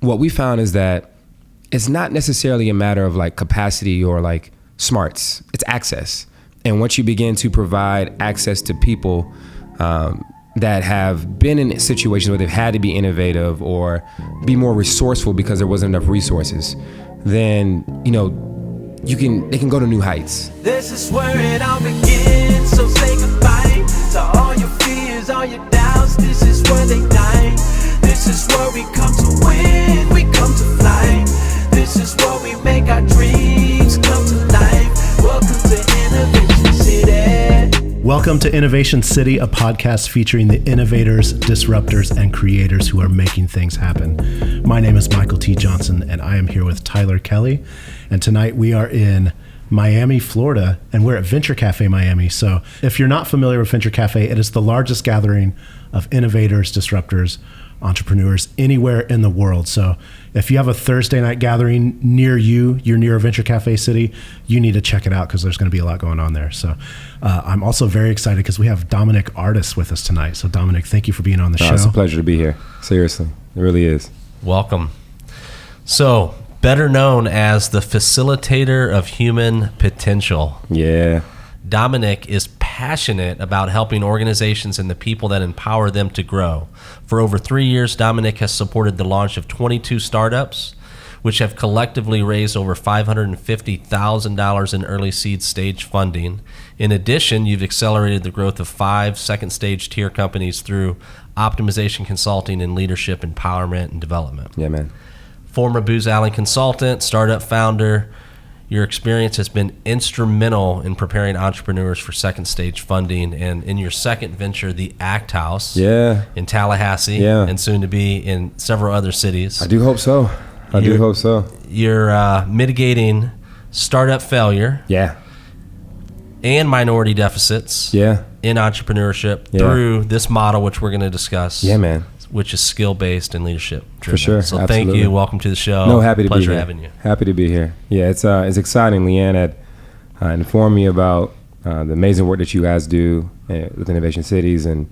what we found is that it's not necessarily a matter of like capacity or like smarts. It's access. And once you begin to provide access to people that have been in situations where they've had to be innovative or be more resourceful because there wasn't enough resources, then, you know, they can go to new heights. This is where it all begins, so say goodbye to all your fears, all your doubts. This is where they die. This is where we come to win, we come to fly. This is where we make our dreams come to life. Welcome to Innovation City. Welcome to Innovation City, a podcast featuring the innovators, disruptors, and creators who are making things happen. My name is Michael T. Johnson, and I am here with Tyler Kelly. And tonight we are in Miami, Florida, and we're at Venture Cafe Miami. So if you're not familiar with Venture Cafe, it is the largest gathering of innovators, disruptors, entrepreneurs anywhere in the world. So if you have a Thursday night gathering near you, you're near a Venture Cafe city, you need to check it out because there's going to be a lot going on there. So I'm also very excited because we have Dominick Ard'is with us tonight. So Dominick, thank you for being on the show. It's a pleasure to be here. Seriously, it really is. Welcome. So, better known as the facilitator of human potential. Yeah. Dominick is passionate about helping organizations and the people that empower them to grow. For over 3 years, Dominick has supported the launch of 22 startups, which have collectively raised over $550,000 in early seed stage funding. In addition, you've accelerated the growth of 5 second stage tier companies through optimization consulting and leadership empowerment and development. Yeah, man. Former Booz Allen consultant, startup founder, your experience has been instrumental in preparing entrepreneurs for second stage funding. And in your second venture, the Act House in Tallahassee, and soon to be in several other cities. I do hope so. You're mitigating startup failure and minority deficits in entrepreneurship through this model, which we're going to discuss. Yeah, man. Which is skill-based and leadership driven. For sure. So Absolutely. Thank you. Welcome to the show. No, happy to be here. Pleasure having you. Happy to be here. Yeah, it's exciting. Leanne had informed me about the amazing work that you guys do with Innovation Cities, and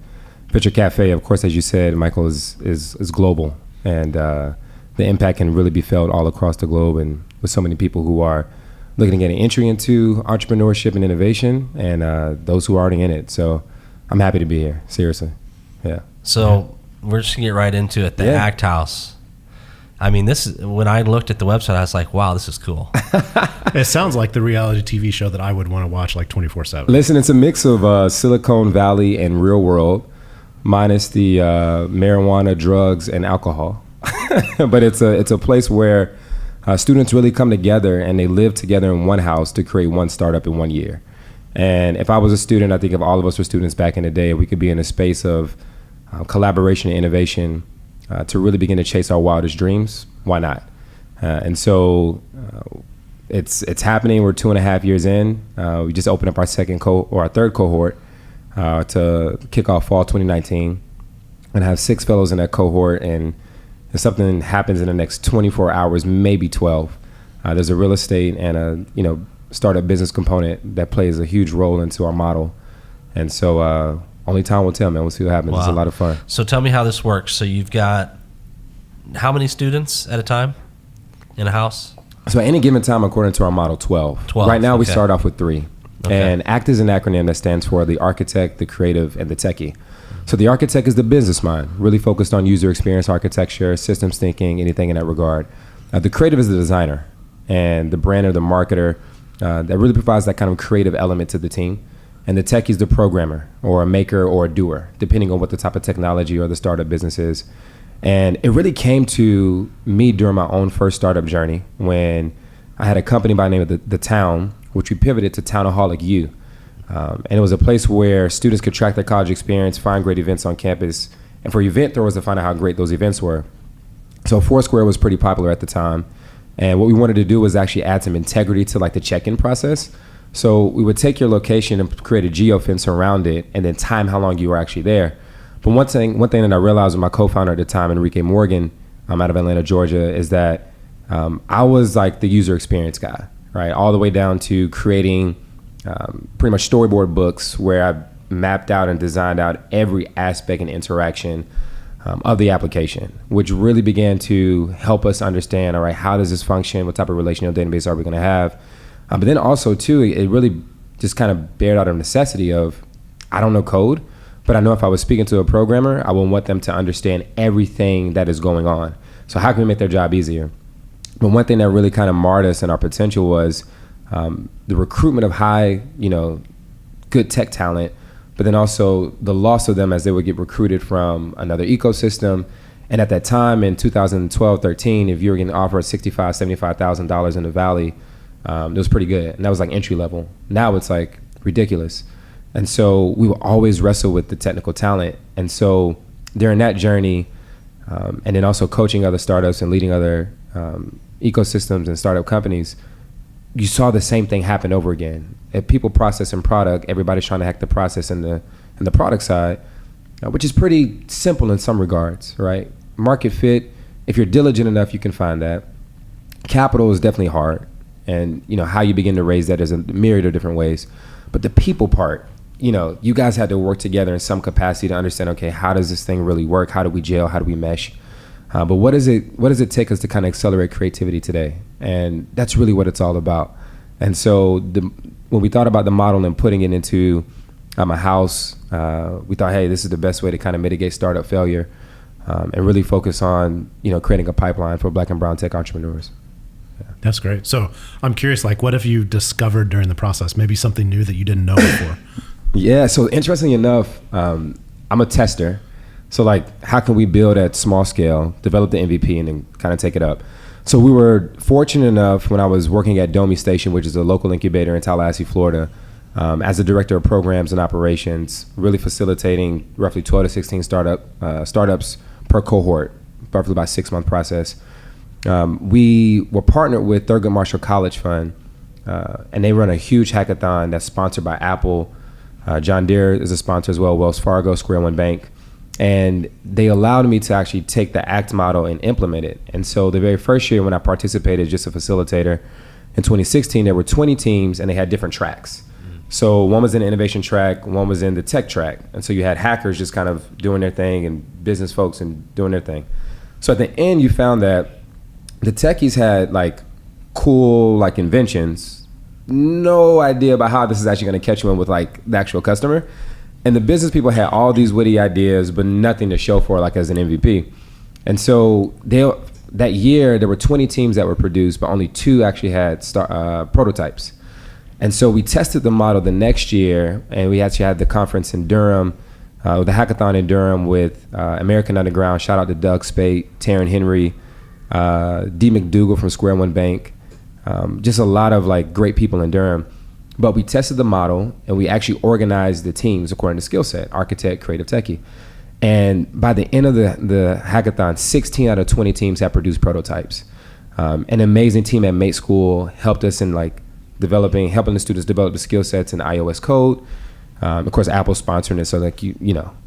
Venture Cafe, of course, as you said, Michael, is global, and the impact can really be felt all across the globe, and with so many people who are looking to get an entry into entrepreneurship and innovation, and those who are already in it. So I'm happy to be here. Seriously. Yeah. So we're just gonna get right into it. The Act House. I mean, when I looked at the website, I was like, wow, this is cool. It sounds like the reality TV show that I would want to watch like 24/7. Listen, it's a mix of Silicon Valley and real world, minus the marijuana, drugs, and alcohol. But it's a place where students really come together and they live together in one house to create one startup in 1 year. And if I was a student, I think if all of us were students back in the day, we could be in a space of collaboration and innovation to really begin to chase our wildest dreams. Why not? And so it's happening. We're 2.5 years in. We just opened up our third cohort to kick off fall 2019, and have 6 fellows in that cohort. And if something happens in the next 24 hours, maybe 12, there's a real estate and a startup business component that plays a huge role into our model. And so only time will tell, man. We'll see what happens. Wow. It's a lot of fun. So tell me how this works. So you've got how many students at a time in a house? So at any given time, according to our model, 12. Right now, we start off with 3. Okay. And ACT is an acronym that stands for the architect, the creative, and the techie. So the architect is the business mind, really focused on user experience architecture, systems thinking, anything in that regard. The creative is the designer and the brand or the marketer that really provides that kind of creative element to the team. And the techie is the programmer or a maker or a doer, depending on what the type of technology or the startup business is. And it really came to me during my own first startup journey when I had a company by the name of The Town, which we pivoted to Townaholic U. And it was a place where students could track their college experience, find great events on campus, and for event throwers to find out how great those events were. So Foursquare was pretty popular at the time. And what we wanted to do was actually add some integrity to like the check-in process. So we would take your location and create a geofence around it and then time how long you were actually there. But one thing that I realized with my co-founder at the time, Enrique Morgan, out of Atlanta, Georgia, is that I was like the user experience guy, right? All the way down to creating pretty much storyboard books where I mapped out and designed out every aspect and interaction of the application, which really began to help us understand, all right, how does this function? What type of relational database are we going to have? But then also, too, it really just kind of bared out a necessity of, I don't know code, but I know if I was speaking to a programmer, I would want them to understand everything that is going on. So how can we make their job easier? But one thing that really kind of marred us in our potential was the recruitment of high, good tech talent, but then also the loss of them as they would get recruited from another ecosystem. And at that time in 2012, 13, if you were getting offered $65,000, $75,000 in the Valley, it was pretty good. And that was like entry level. Now it's like ridiculous. And so we will always wrestle with the technical talent. And so during that journey, and then also coaching other startups and leading other ecosystems and startup companies, you saw the same thing happen over again. If people process and product, everybody's trying to hack the process and the product side, which is pretty simple in some regards, right? Market fit, if you're diligent enough, you can find that. Capital is definitely hard. And how you begin to raise that is a myriad of different ways. But the people part, you guys had to work together in some capacity to understand, okay, how does this thing really work? How do we gel? How do we mesh? But what does it take us to kind of accelerate creativity today? And that's really what it's all about. And so when we thought about the model and putting it into a house, we thought, hey, this is the best way to kind of mitigate startup failure and really focus on, creating a pipeline for Black and brown tech entrepreneurs. Yeah. That's great. So I'm curious, what have you discovered during the process? Maybe something new that you didn't know before? Yeah. So interestingly enough, I'm a tester. So how can we build at small scale, develop the MVP, and then kind of take it up? So we were fortunate enough when I was working at Domi Station, which is a local incubator in Tallahassee, Florida, as the director of programs and operations, really facilitating roughly 12 to 16 startups per cohort, roughly about a 6-month process. We were partnered with Thurgood Marshall College Fund, and they run a huge hackathon that's sponsored by Apple. John Deere is a sponsor as well, Wells Fargo, Square One Bank. And they allowed me to actually take the ACT model and implement it. And so the very first year when I participated, just a facilitator, in 2016, there were 20 teams and they had different tracks. So one was in the innovation track, one was in the tech track. And so you had hackers just kind of doing their thing and business folks and doing their thing. So at the end, you found that the techies had cool inventions, no idea about how this is actually going to catch you in with the actual customer. And the business people had all these witty ideas, but nothing to show for as an MVP. And so that year, there were 20 teams that were produced, but only 2 actually had prototypes. And so we tested the model the next year, and we actually had the conference in Durham, the hackathon in Durham with American Underground. Shout out to Doug Spate, Taryn Henry, D. McDougal from Square One Bank. Just a lot of great people in Durham. But we tested the model and we actually organized the teams according to skill set, architect, creative, techie. And by the end of the hackathon, 16 out of 20 teams had produced prototypes. An amazing team at Mate School helped us in helping the students develop the skill sets in iOS code. Of course, Apple's sponsoring it, so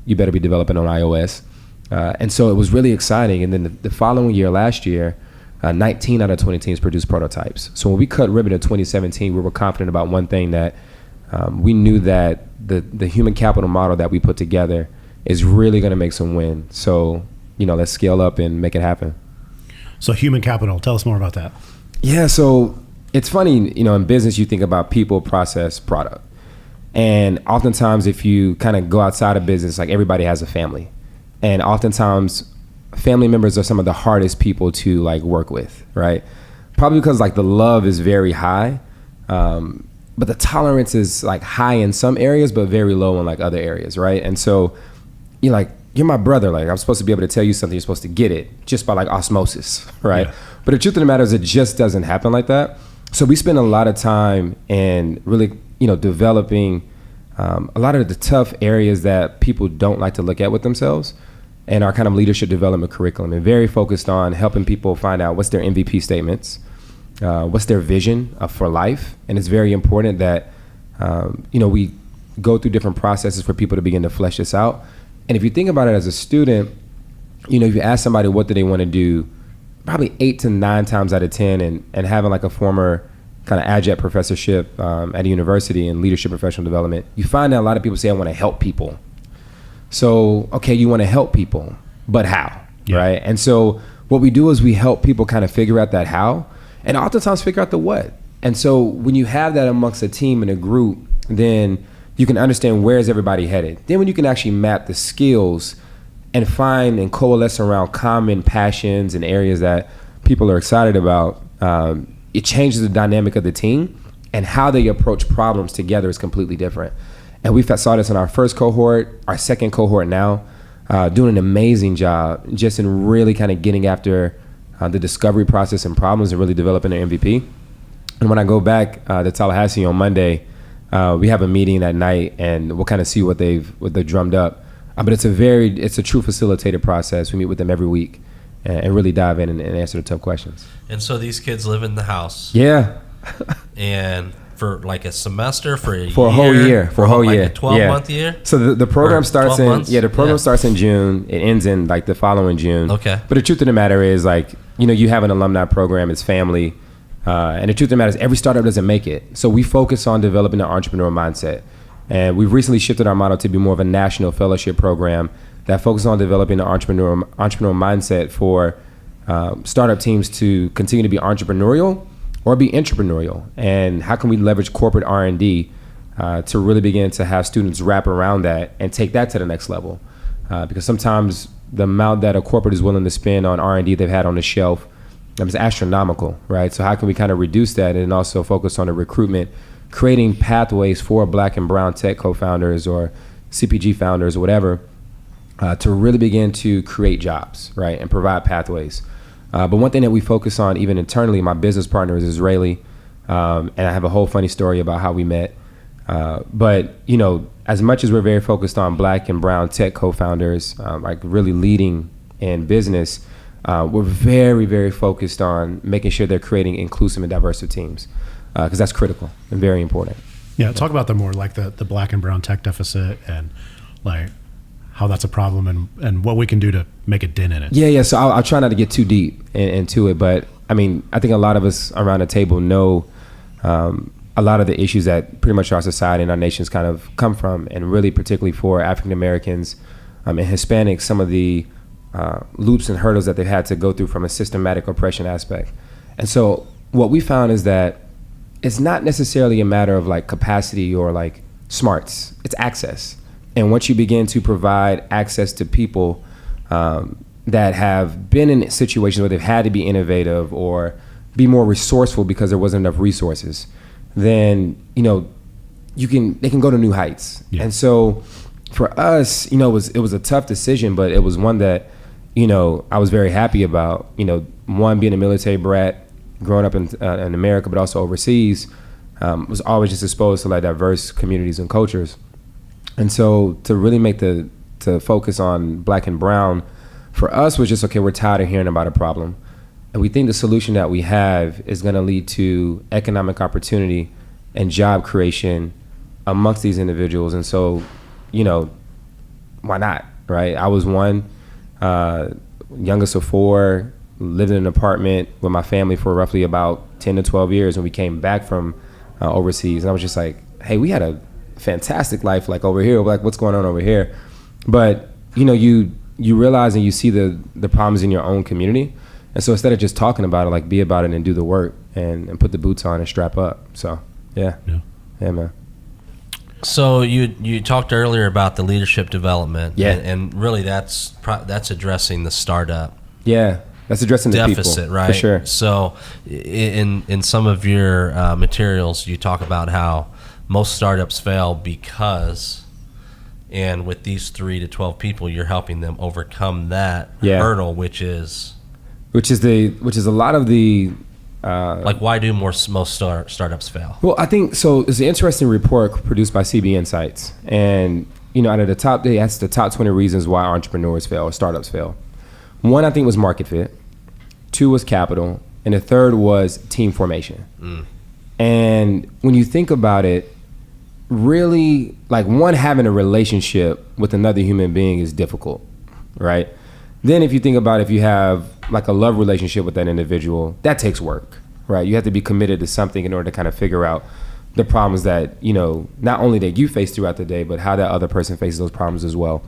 you better be developing on iOS. And so it was really exciting. And then the following year, last year, 19 out of 20 teams produced prototypes. So when we cut ribbon in 2017, we were confident about one thing, that we knew that the human capital model that we put together is really going to make some win. So, let's scale up and make it happen. So human capital, tell us more about that. Yeah, so it's funny, in business, you think about people, process, product. And oftentimes if you kind of go outside of business, everybody has a family. And oftentimes family members are some of the hardest people to work with, right? Probably because the love is very high, but the tolerance is high in some areas, but very low in other areas, right? And so you're my brother, I'm supposed to be able to tell you something, you're supposed to get it just by osmosis, right? Yeah. But the truth of the matter is it just doesn't happen like that. So we spend a lot of time in really, developing a lot of the tough areas that people don't like to look at with themselves, and our kind of leadership development curriculum, and very focused on helping people find out what's their MVP statements, what's their vision for life. And it's very important that, we go through different processes for people to begin to flesh this out. And if you think about it as a student, if you ask somebody what do they want to do, probably 8 to 9 times out of 10, and having a former kind of adjunct professorship at a university in leadership professional development, you find that a lot of people say, I want to help people. So, okay, you want to help people, but how, right? And so what we do is we help people kind of figure out that how, and oftentimes figure out the what. And so when you have that amongst a team and a group, then you can understand where is everybody headed. Then when you can actually map the skills and find and coalesce around common passions and areas that people are excited about, it changes the dynamic of the team, and how they approach problems together is completely different. And we saw this in our first cohort, our second cohort now, doing an amazing job just in really kind of getting after the discovery process and problems and really developing an MVP. And when I go back to Tallahassee on Monday, we have a meeting that night, and we'll kind of see what they've drummed up. But it's a true facilitated process. We meet with them every week and really dive in and answer the tough questions. And so these kids live in the house. Yeah. And for like a semester, for a whole year, for a whole year, like a 12-month year. So the program starts in months? the program starts in June. It ends in like the following June. Okay. But the truth of the matter is, like, you have an alumni program, it's family, and the truth of the matter is every startup doesn't make it. So we focus on developing an entrepreneurial mindset, and we've recently shifted our model to be more of a national fellowship program that focuses on developing an entrepreneurial mindset for startup teams to continue to be entrepreneurial or be entrepreneurial, and how can we leverage corporate R&D to really begin to have students wrap around that and take that to the next level, because sometimes the amount that a corporate is willing to spend on R&D they've had on the shelf is astronomical, right? So how can we kind of reduce that and also focus on the recruitment, creating pathways for Black and brown tech co-founders or CPG founders or whatever, to really begin to create jobs, right, and provide pathways. But one thing that we focus on even internally, my business partner is Israeli, and I have a whole funny story about how we met. But as much as we're very focused on Black and brown tech co-founders, like really leading in business, we're very, very focused on making sure they're creating inclusive and diverse teams, because that's critical and very important. Yeah, talk about the more like the Black and brown tech deficit, and like how that's a problem, and what we can do to make a dent in it. Yeah. So I'll try not to get too deep into it, but I mean, I think a lot of us around the table know a lot of the issues that pretty much our society and our nations kind of come from, and really particularly for African Americans and Hispanics, some of the loops and hurdles that they've had to go through from a systematic oppression aspect. And so what we found is that it's not necessarily a matter of like capacity or like smarts, it's access. And once you begin to provide access to people that have been in situations where they've had to be innovative or be more resourceful because there wasn't enough resources, then they can go to new heights. Yeah. And so for us, it was a tough decision, but it was one that I was very happy about. One, being a military brat, growing up in America, but also overseas, was always just exposed to like diverse communities and cultures. And so to really to focus on Black and brown for us was just, okay, we're tired of hearing about a problem. And we think the solution that we have is going to lead to economic opportunity and job creation amongst these individuals. And so, why not, right? I was one, youngest of four, lived in an apartment with my family for roughly about 10 to 12 years when we came back from overseas. And I was just like, hey, we had a fantastic life like over here, like what's going on over here? But you realize and you see the problems in your own community, and so instead of just talking about it, like be about it and do the work and put the boots on and strap up. So yeah man. So you talked earlier about the leadership development, and really that's addressing the startup that's addressing the deficit, people, right? For sure. So in some of your materials you talk about how most startups fail because, and with these 3 to 12 people, you're helping them overcome that hurdle, which is a lot of the like, why do most startups fail? Well, I think so. It's an interesting report produced by CB Insights, and out of the top, they asked the top 20 reasons why entrepreneurs fail or startups fail. One, I think, was market fit. 2 was capital, and the third was team formation. And when you think about it, really, like, one, having a relationship with another human being is difficult, right? Then if you think about if you have like a love relationship with that individual, that takes work, right? You have to be committed to something in order to kind of figure out the problems that, not only that you face throughout the day, but how that other person faces those problems as well.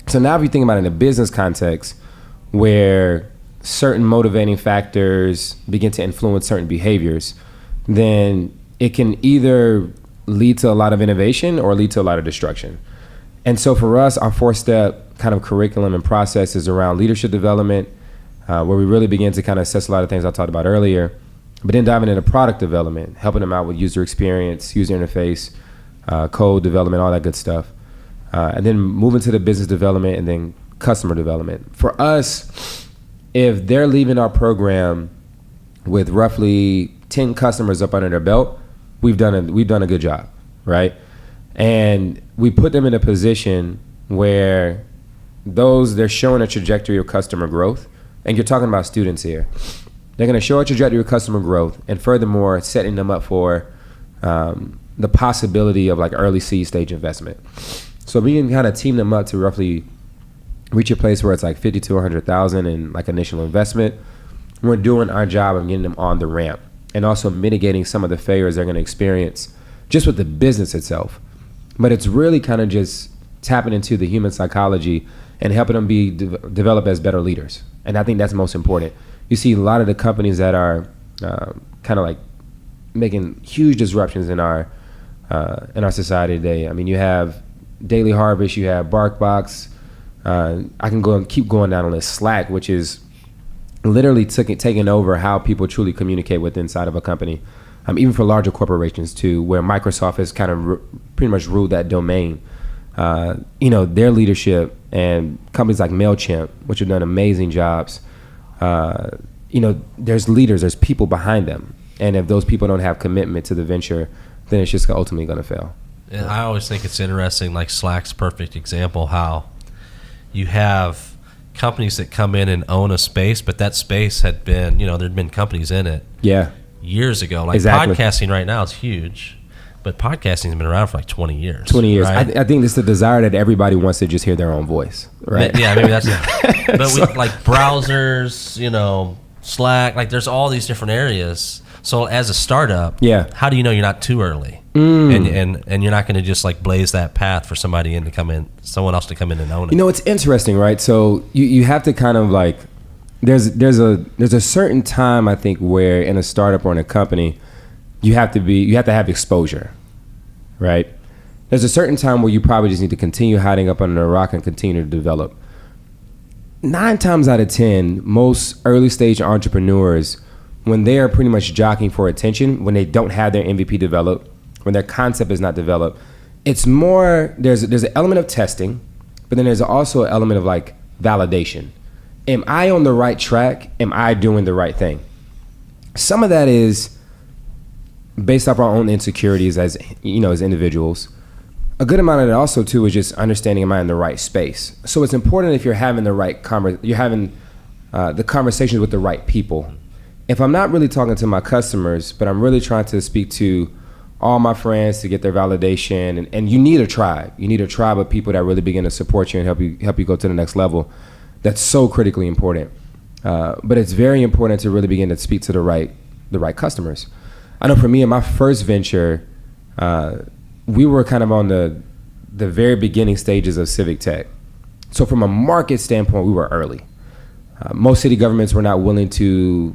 So now if you think about it in a business context where certain motivating factors begin to influence certain behaviors, then it can either lead to a lot of innovation or lead to a lot of destruction. And so for us, our 4-step kind of curriculum and process is around leadership development, where we really begin to kind of assess a lot of things I talked about earlier, but then diving into product development, helping them out with user experience, user interface, code development, all that good stuff. And then moving to the business development and then customer development. For us, if they're leaving our program with roughly 10 customers up under their belt, we've done a good job, right? And we put them in a position where they're showing a trajectory of customer growth. And you're talking about students here. They're going to show a trajectory of customer growth, and furthermore, setting them up for the possibility of like early seed stage investment. So we can kind of team them up to roughly reach a place where it's like 50 to 100,000 in like initial investment. We're doing our job of getting them on the ramp and also mitigating some of the failures they're going to experience just with the business itself. But it's really kind of just tapping into the human psychology and helping them be develop as better leaders. And I think that's most important. You see a lot of the companies that are kind of like making huge disruptions in our society today. I mean, you have Daily Harvest, you have BarkBox. I can go and keep going down on this Slack, which is literally taking over how people truly communicate with inside of a company. Even for larger corporations too, where Microsoft has kind of pretty much ruled that domain. Their leadership and companies like MailChimp, which have done amazing jobs. There's leaders, there's people behind them. And if those people don't have commitment to the venture, then it's just ultimately going to fail. And I always think it's interesting, like Slack's perfect example, how you have companies that come in and own a space, but that space had been, there'd been companies in it years ago. Like exactly. Podcasting right now is huge, but podcasting's been around for like 20 years. 20 years. Right? I think it's the desire that everybody wants to just hear their own voice, right? Yeah, maybe that's it. But with like browsers, Slack, like there's all these different areas. So as a startup, how do you know you're not too early? And you're not going to just like blaze that path for someone else to come in and own it. It's interesting, right? So you have to kind of like, there's a certain time I think where in a startup or in a company, you have to have exposure, right? There's a certain time where you probably just need to continue hiding up under a rock and continue to develop. 9 times out of 10, most early stage entrepreneurs, when they are pretty much jockeying for attention, when they don't have their MVP developed, when their concept is not developed, it's more, there's an element of testing, but then there's also an element of like validation. Am I on the right track? Am I doing the right thing? Some of that is based off our own insecurities as individuals. A good amount of it also too is just understanding, am I in the right space? So it's important if you're having the right the conversations with the right people. If I'm not really talking to my customers, but I'm really trying to speak to all my friends to get their validation, and you need a tribe. You need a tribe of people that really begin to support you and help you go to the next level. That's so critically important. But it's very important to really begin to speak to the right customers. I know for me in my first venture, we were kind of on the very beginning stages of civic tech. So from a market standpoint, we were early. Most city governments were not willing to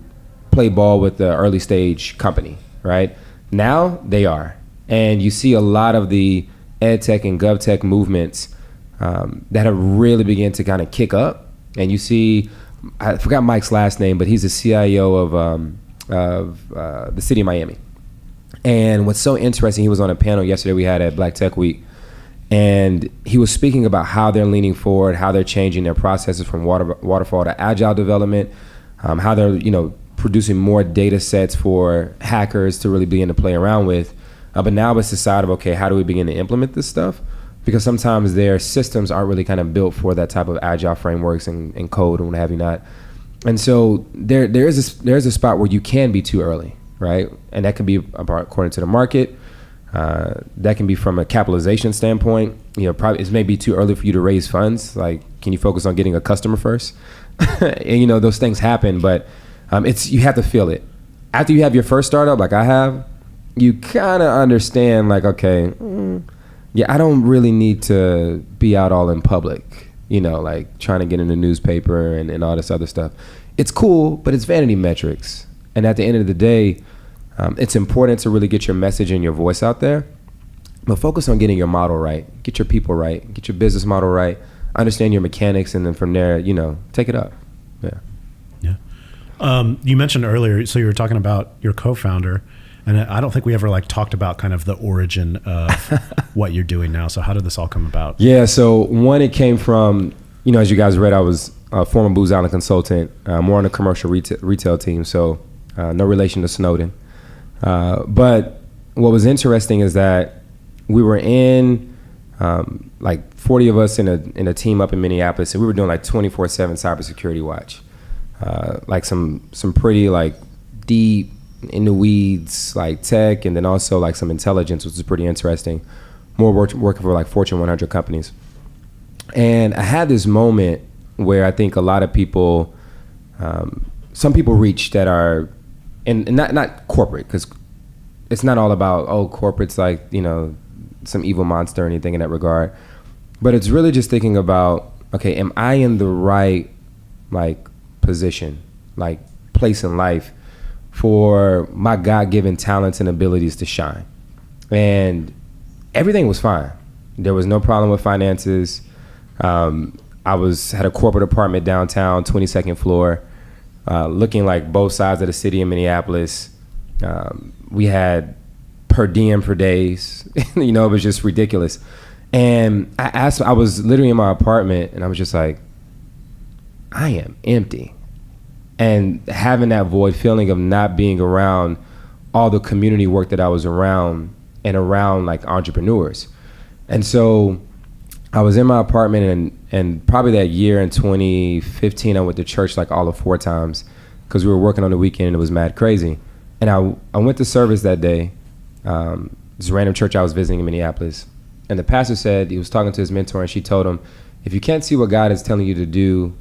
play ball with the early stage company, right? Now they are. And you see a lot of the ed tech and gov tech movements that have really begun to kind of kick up. And you see, I forgot Mike's last name, but he's the CIO of the city of Miami. And what's so interesting, he was on a panel yesterday we had at Black Tech Week, and he was speaking about how they're leaning forward, how they're changing their processes from waterfall to agile development, how they're producing more data sets for hackers to really begin to play around with. But now it's the side of, okay, how do we begin to implement this stuff? Because sometimes their systems aren't really kind of built for that type of agile frameworks and code and what have you not. And so there's a spot where you can be too early, right? And that can be according to the market. That can be from a capitalization standpoint. Probably it may be too early for you to raise funds. Like, can you focus on getting a customer first? And those things happen, but you have to feel it. After you have your first startup, like I have, you kind of understand, like, okay, I don't really need to be out all in public. like trying to get in the newspaper and all this other stuff. It's cool, but it's vanity metrics. And at the end of the day, it's important to really get your message and your voice out there, but focus on getting your model right, get your people right, get your business model right, understand your mechanics, and then from there, take it up. Yeah. You mentioned earlier, so you were talking about your co-founder, and I don't think we ever talked about kind of the origin of what you're doing now. So how did this all come about? Yeah, so one, it came from, as you guys read, I was a former Booz Allen consultant, more on the commercial retail team, so no relation to Snowden. But what was interesting is that we were in 40 of us in a team up in Minneapolis, and we were doing 24/7 cybersecurity watch, some pretty deep in the weeds tech, and then also some intelligence, which is pretty interesting. More working for Fortune 100 companies, and I had this moment where I think a lot of people, some people reach that are, and not corporate, because it's not all about corporate's some evil monster or anything in that regard, but it's really just thinking about, okay, am I in the right position, place in life for my God-given talents and abilities to shine? And everything was fine. There was no problem with finances. I had a corporate apartment downtown, 22nd floor, looking both sides of the city in Minneapolis. We had per diem for days. It was just ridiculous. And I was literally in my apartment, and I was just like, I am empty. And having that void feeling of not being around all the community work that I was around, and around entrepreneurs. And so I was in my apartment, and probably that year in 2015, I went to church all of 4 times, because we were working on the weekend and it was mad crazy. And I went to service that day, this random church I was visiting in Minneapolis. And the pastor said, he was talking to his mentor, and she told him, if you can't see what God is telling you to do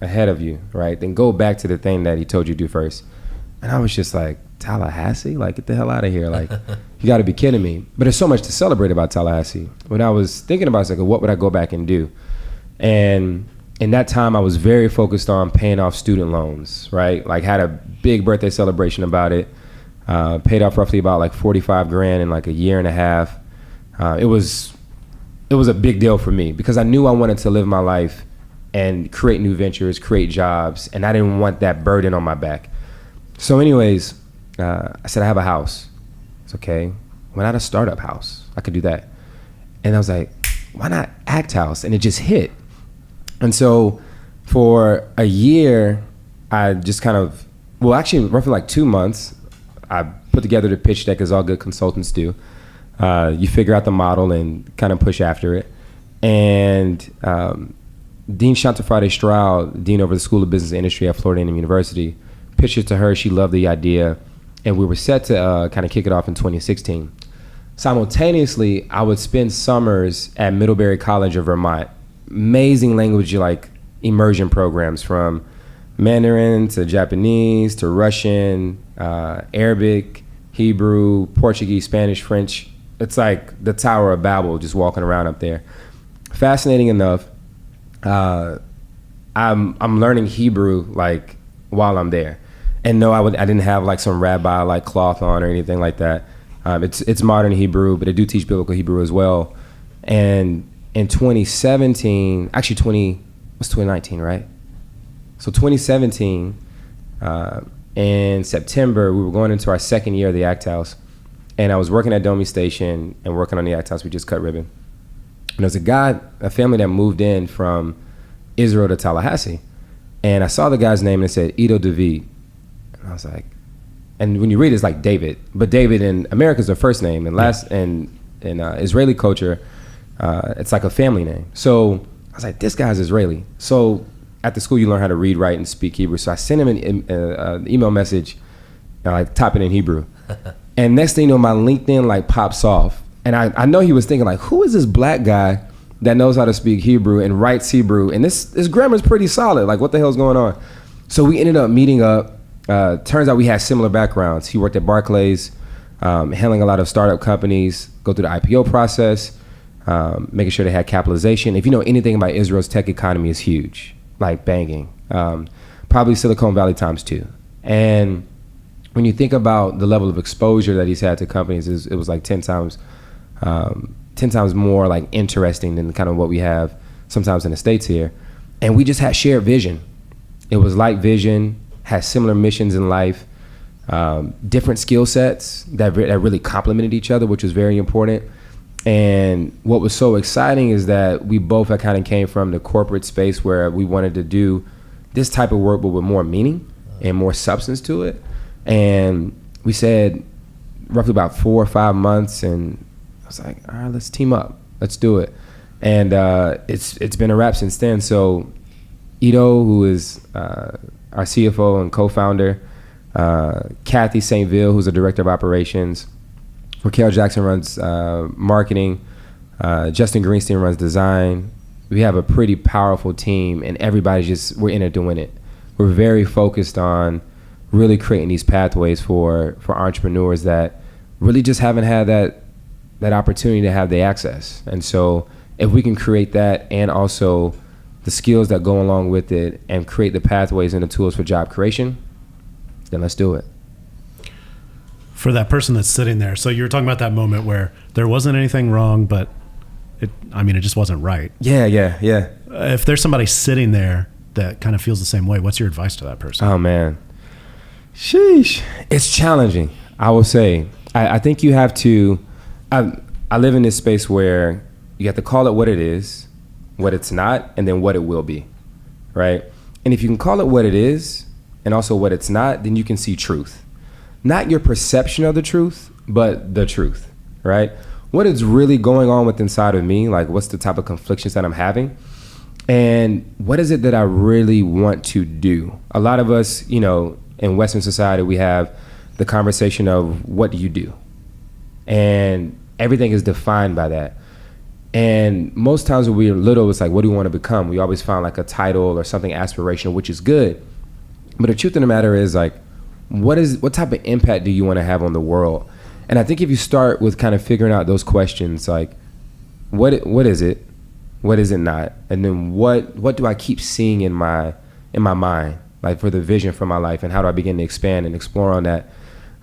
ahead of you, right, then go back to the thing that he told you to do first. And I was just like, Tallahassee? Get the hell out of here. You got to be kidding me. But there's so much to celebrate about Tallahassee. When I was thinking about it, what would I go back and do? And in that time, I was very focused on paying off student loans, right? Had a big birthday celebration about it. Paid off roughly about $45,000 in a year and a half. It was a big deal for me, because I knew I wanted to live my life and create new ventures, create jobs, and I didn't want that burden on my back. So anyways, I said, I have a house. It's okay. Why not a startup house? I could do that. And I was like, why not Act House? And it just hit. And so for a year, I just roughly 2 months, I put together the pitch deck, as all good consultants do. You figure out the model and kind of push after it. And Dean Shantafrade Stroud, Dean over the School of Business and Industry at Florida A&M University, pitched it to her. She loved the idea. And we were set to kind of kick it off in 2016. Simultaneously, I would spend summers at Middlebury College of Vermont. Amazing language immersion programs, from Mandarin to Japanese to Russian, Arabic, Hebrew, Portuguese, Spanish, French. It's like the Tower of Babel, just walking around up there. Fascinating enough. I'm learning Hebrew while I'm there, and no, I didn't have some rabbi cloth on or anything like that. It's modern Hebrew, but I do teach biblical Hebrew as well. And in 2017, actually 2019, right? So 2017, in September, we were going into our second year of the Act House, and I was working at Domi Station and working on the Act House. We just cut ribbon. And there's a family that moved in from Israel to Tallahassee, and I saw the guy's name and it said Ido David. And I was like, and when you read it, it's like David, but David in America is their first name, and in Israeli culture, it's like a family name. So I was like, this guy's Israeli. So at the school, you learn how to read, write, and speak Hebrew. So I sent him an email message, type it in Hebrew. And next thing you know, my LinkedIn pops off. And I know he was thinking who is this black guy that knows how to speak Hebrew and writes Hebrew? And this grammar's pretty solid. What the hell's going on? So we ended up meeting up. Turns out we had similar backgrounds. He worked at Barclays, handling a lot of startup companies, go through the IPO process. making sure they had capitalization. If you know anything about Israel's tech economy, is huge, like banging. Probably Silicon Valley times 2. And when you think about the level of exposure that he's had to companies, it was like 10 times more like interesting than kind of what we have sometimes in the States here. And we just had shared vision. It was like vision, had similar missions in life, different skill sets that really complemented each other, which was very important. And what was so exciting is that we both had kind of came from the corporate space where we wanted to do this type of work, but with more meaning and more substance to it. And we said roughly about 4 or 5 months, and I was like, all right, let's team up, let's do it. And it's been a wrap since then. So Ido, who is our CFO and co-founder, Kathy St. Ville, who's the director of operations, Raquel Jackson runs marketing, Justin Greenstein runs design. We have a pretty powerful team, and everybody's we're in there doing it. We're very focused on really creating these pathways for entrepreneurs that really just haven't had that opportunity to have the access. And so if we can create that, and also the skills that go along with it, and create the pathways and the tools for job creation, then let's do it. For that person that's sitting there, so you were talking about that moment where there wasn't anything wrong, but it just wasn't right. Yeah. If there's somebody sitting there that kind of feels the same way, what's your advice to that person? Oh man, sheesh, it's challenging. I will say, I think you have to. I live in this space where you have to call it what it is, what it's not, and then what it will be, right? And if you can call it what it is and also what it's not, then you can see truth. Not your perception of the truth, but the truth, right? What is really going on with inside of me? Like, what's the type of conflictions that I'm having? And what is it that I really want to do? A lot of us, in Western society, we have the conversation of what do you do? And everything is defined by that. And most times when we're little, it's like, what do we want to become? We always find like a title or something aspirational, which is good. But the truth of the matter is, like, what type of impact do you want to have on the world? And I think if you start with kind of figuring out those questions, like, what is it? What is it not? And then what do I keep seeing in my mind, like, for the vision for my life, and how do I begin to expand and explore on that,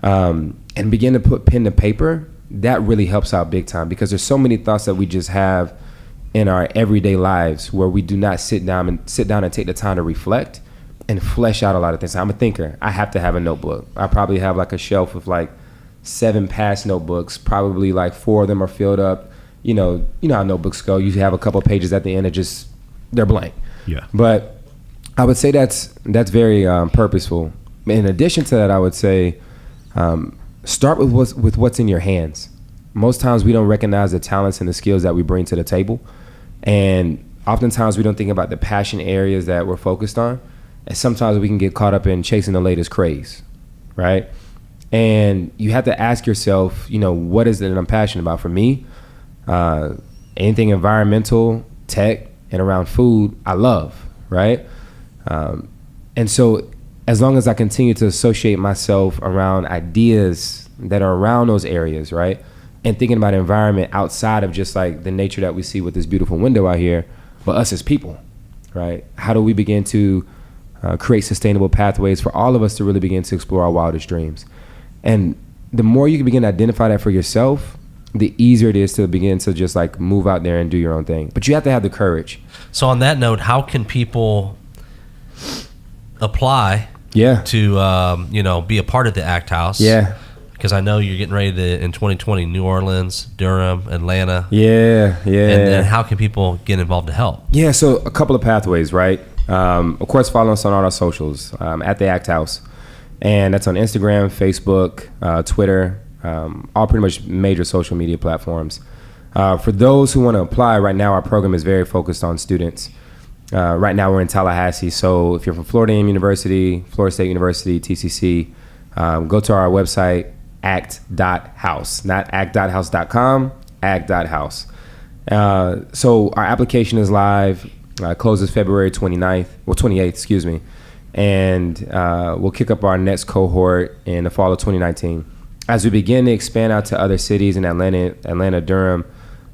and begin to put pen to paper? That really helps out big time, because there's so many thoughts that we just have in our everyday lives where we do not sit down and take the time to reflect and flesh out a lot of things. I'm a thinker. I have to have a notebook. I probably have like a shelf with like 7 past notebooks. Probably like 4 of them are filled up. You know how notebooks go. You have a couple pages at the end of they're blank. Yeah. But I would say that's very purposeful. In addition to that, I would say start with what's in your hands. Most times we don't recognize the talents and the skills that we bring to the table, and oftentimes we don't think about the passion areas that we're focused on. And sometimes we can get caught up in chasing the latest craze, right? And you have to ask yourself, what is it that I'm passionate about? For me, anything environmental, tech, and around food, I love, right? And so as long as I continue to associate myself around ideas that are around those areas, right? And thinking about environment outside of just like the nature that we see with this beautiful window out here, but us as people, right? How do we begin to create sustainable pathways for all of us to really begin to explore our wildest dreams? And the more you can begin to identify that for yourself, the easier it is to begin to just like move out there and do your own thing. But you have to have the courage. So on that note, how can people apply to be a part of the ACT House? Yeah. Because I know you're getting ready to, in 2020, New Orleans, Durham, Atlanta. Yeah. And then how can people get involved to help? Yeah, so a couple of pathways, right? Of course, follow us on all our socials at the ACT House. And that's on Instagram, Facebook, Twitter, all pretty much major social media platforms. For those who want to apply, right now our program is very focused on students. Right now we're in Tallahassee, so if you're from Florida A&M University, Florida State University, TCC, go to our website, act.house, not act.house.com, act.house. So our application is live, closes February 28th, and we'll kick up our next cohort in the fall of 2019. As we begin to expand out to other cities in Atlanta, Durham,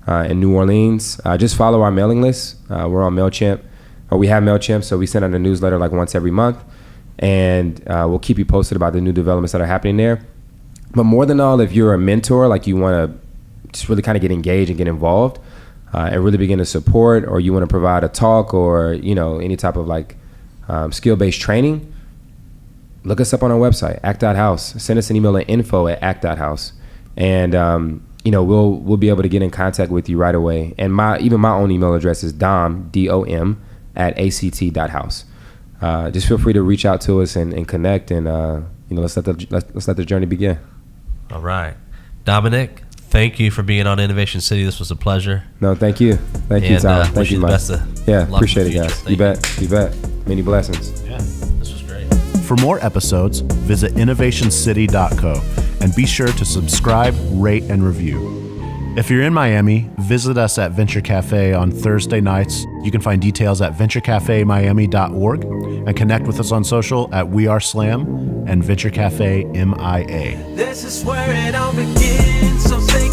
in New Orleans, just follow our mailing list. We're on MailChimp, or we have MailChimp, so we send out a newsletter like once every month, and we'll keep you posted about the new developments that are happening there. But more than all, if you're a mentor, like you want to just really kind of get engaged and get involved and really begin to support, or you want to provide a talk or, any type of like skill-based training, look us up on our website, act.house. Send us an email at info@act.house. And, we'll be able to get in contact with you right away. And my own email address is dom, @act.house. Just feel free to reach out to us and connect, and let's let the journey begin. All right, Dominick, thank you for being on Innovation City. This was a pleasure. No, thank you, Tyler. Thank you, Mike. Appreciate it, guys. You bet. Many blessings. Yeah, this was great. For more episodes, visit innovationcity.co and be sure to subscribe, rate, and review. If you're in Miami, visit us at Venture Cafe on Thursday nights. You can find details at venturecafemiami.org and connect with us on social at WeAreSlam and Venture Cafe MIA. This is where it all begins, so say